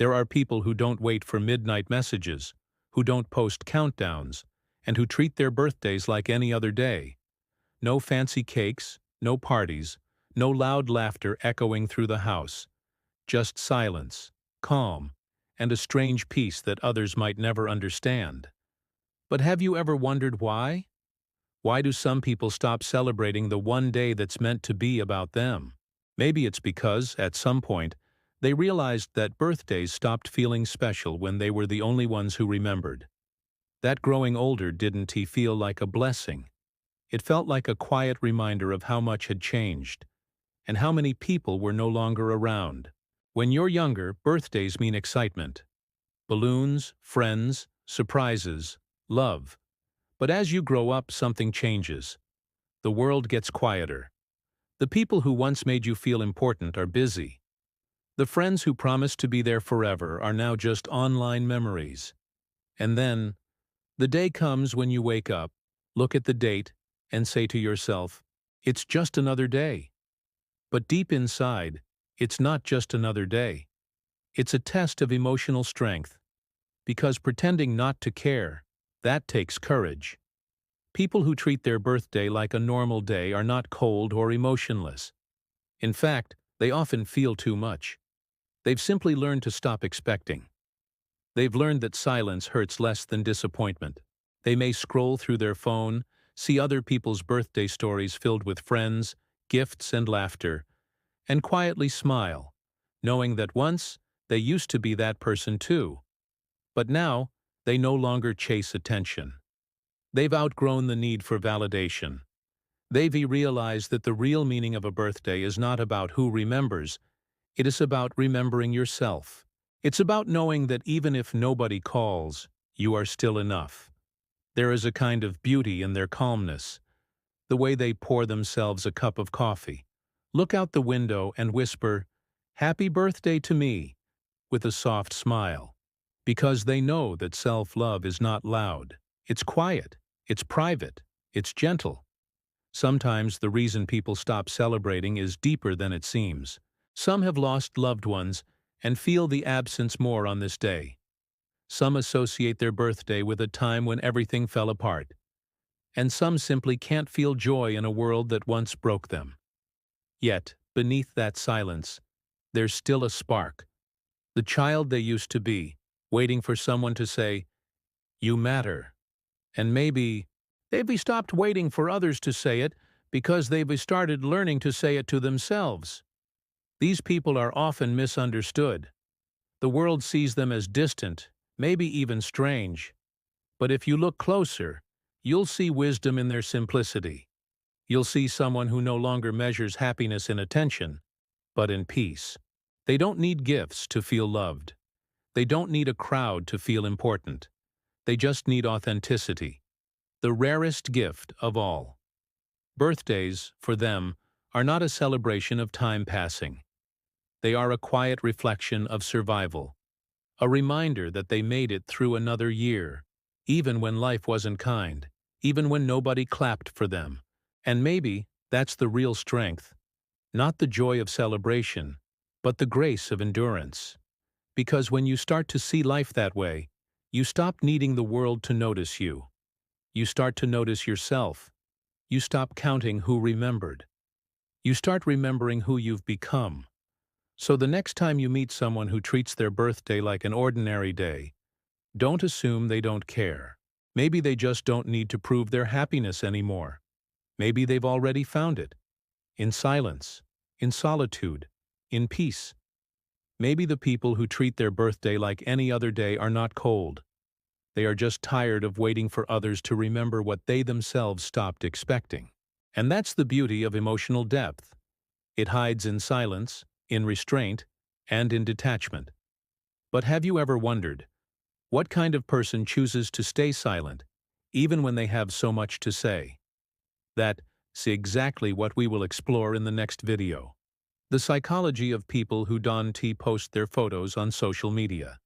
There are people who don't wait for midnight messages, who don't post countdowns, and who treat their birthdays like any other day. No fancy cakes, no parties, no loud laughter echoing through the house. Just silence, calm, and a strange peace that others might never understand. But have you ever wondered why? Why do some people stop celebrating the one day that's meant to be about them? Maybe it's because, at some point, they realized that birthdays stopped feeling special when they were the only ones who remembered. That growing older didn't he feel like a blessing? It felt like a quiet reminder of how much had changed, and how many people were no longer around. When you're younger, birthdays mean excitement. Balloons, friends, surprises, love. But as you grow up, something changes. The world gets quieter. The people who once made you feel important are busy. The friends who promised to be there forever are now just online memories. And then, the day comes when you wake up, look at the date, and say to yourself, "It's just another day." But deep inside, it's not just another day. It's a test of emotional strength. Because pretending not to care, that takes courage. People who treat their birthday like a normal day are not cold or emotionless. In fact, they often feel too much. They've simply learned to stop expecting. They've learned that silence hurts less than disappointment. They may scroll through their phone, see other people's birthday stories filled with friends, gifts, and laughter, and quietly smile, knowing that once they used to be that person too. But now, they no longer chase attention. They've outgrown the need for validation. They've realized that the real meaning of a birthday is not about who remembers, it is about remembering yourself. It's about knowing that even if nobody calls, you are still enough. There is a kind of beauty in their calmness, the way they pour themselves a cup of coffee, look out the window and whisper, "Happy birthday to me," with a soft smile. Because they know that self-love is not loud. It's quiet, it's private, it's gentle. Sometimes the reason people stop celebrating is deeper than it seems. Some have lost loved ones and feel the absence more on this day. Some associate their birthday with a time when everything fell apart. And some simply can't feel joy in a world that once broke them. Yet, beneath that silence, there's still a spark. The child they used to be, waiting for someone to say, "You matter." And maybe they've stopped waiting for others to say it because they've started learning to say it to themselves. These people are often misunderstood. The world sees them as distant, maybe even strange. But if you look closer, you'll see wisdom in their simplicity. You'll see someone who no longer measures happiness in attention, but in peace. They don't need gifts to feel loved. They don't need a crowd to feel important. They just need authenticity, the rarest gift of all. Birthdays, for them, are not a celebration of time passing. They are a quiet reflection of survival, a reminder that they made it through another year, even when life wasn't kind, even when nobody clapped for them. And maybe that's the real strength, not the joy of celebration, but the grace of endurance. Because when you start to see life that way, you stop needing the world to notice you. You start to notice yourself. You stop counting who remembered. You start remembering who you've become. So the next time you meet someone who treats their birthday like an ordinary day, don't assume they don't care. Maybe they just don't need to prove their happiness anymore. Maybe they've already found it. In silence, in solitude, in peace. Maybe the people who treat their birthday like any other day are not cold. They are just tired of waiting for others to remember what they themselves stopped expecting. And that's the beauty of emotional depth. It hides in silence, in restraint, and in detachment. But have you ever wondered, what kind of person chooses to stay silent, even when they have so much to say? That's exactly what we will explore in the next video. The psychology of people who don't post their photos on social media.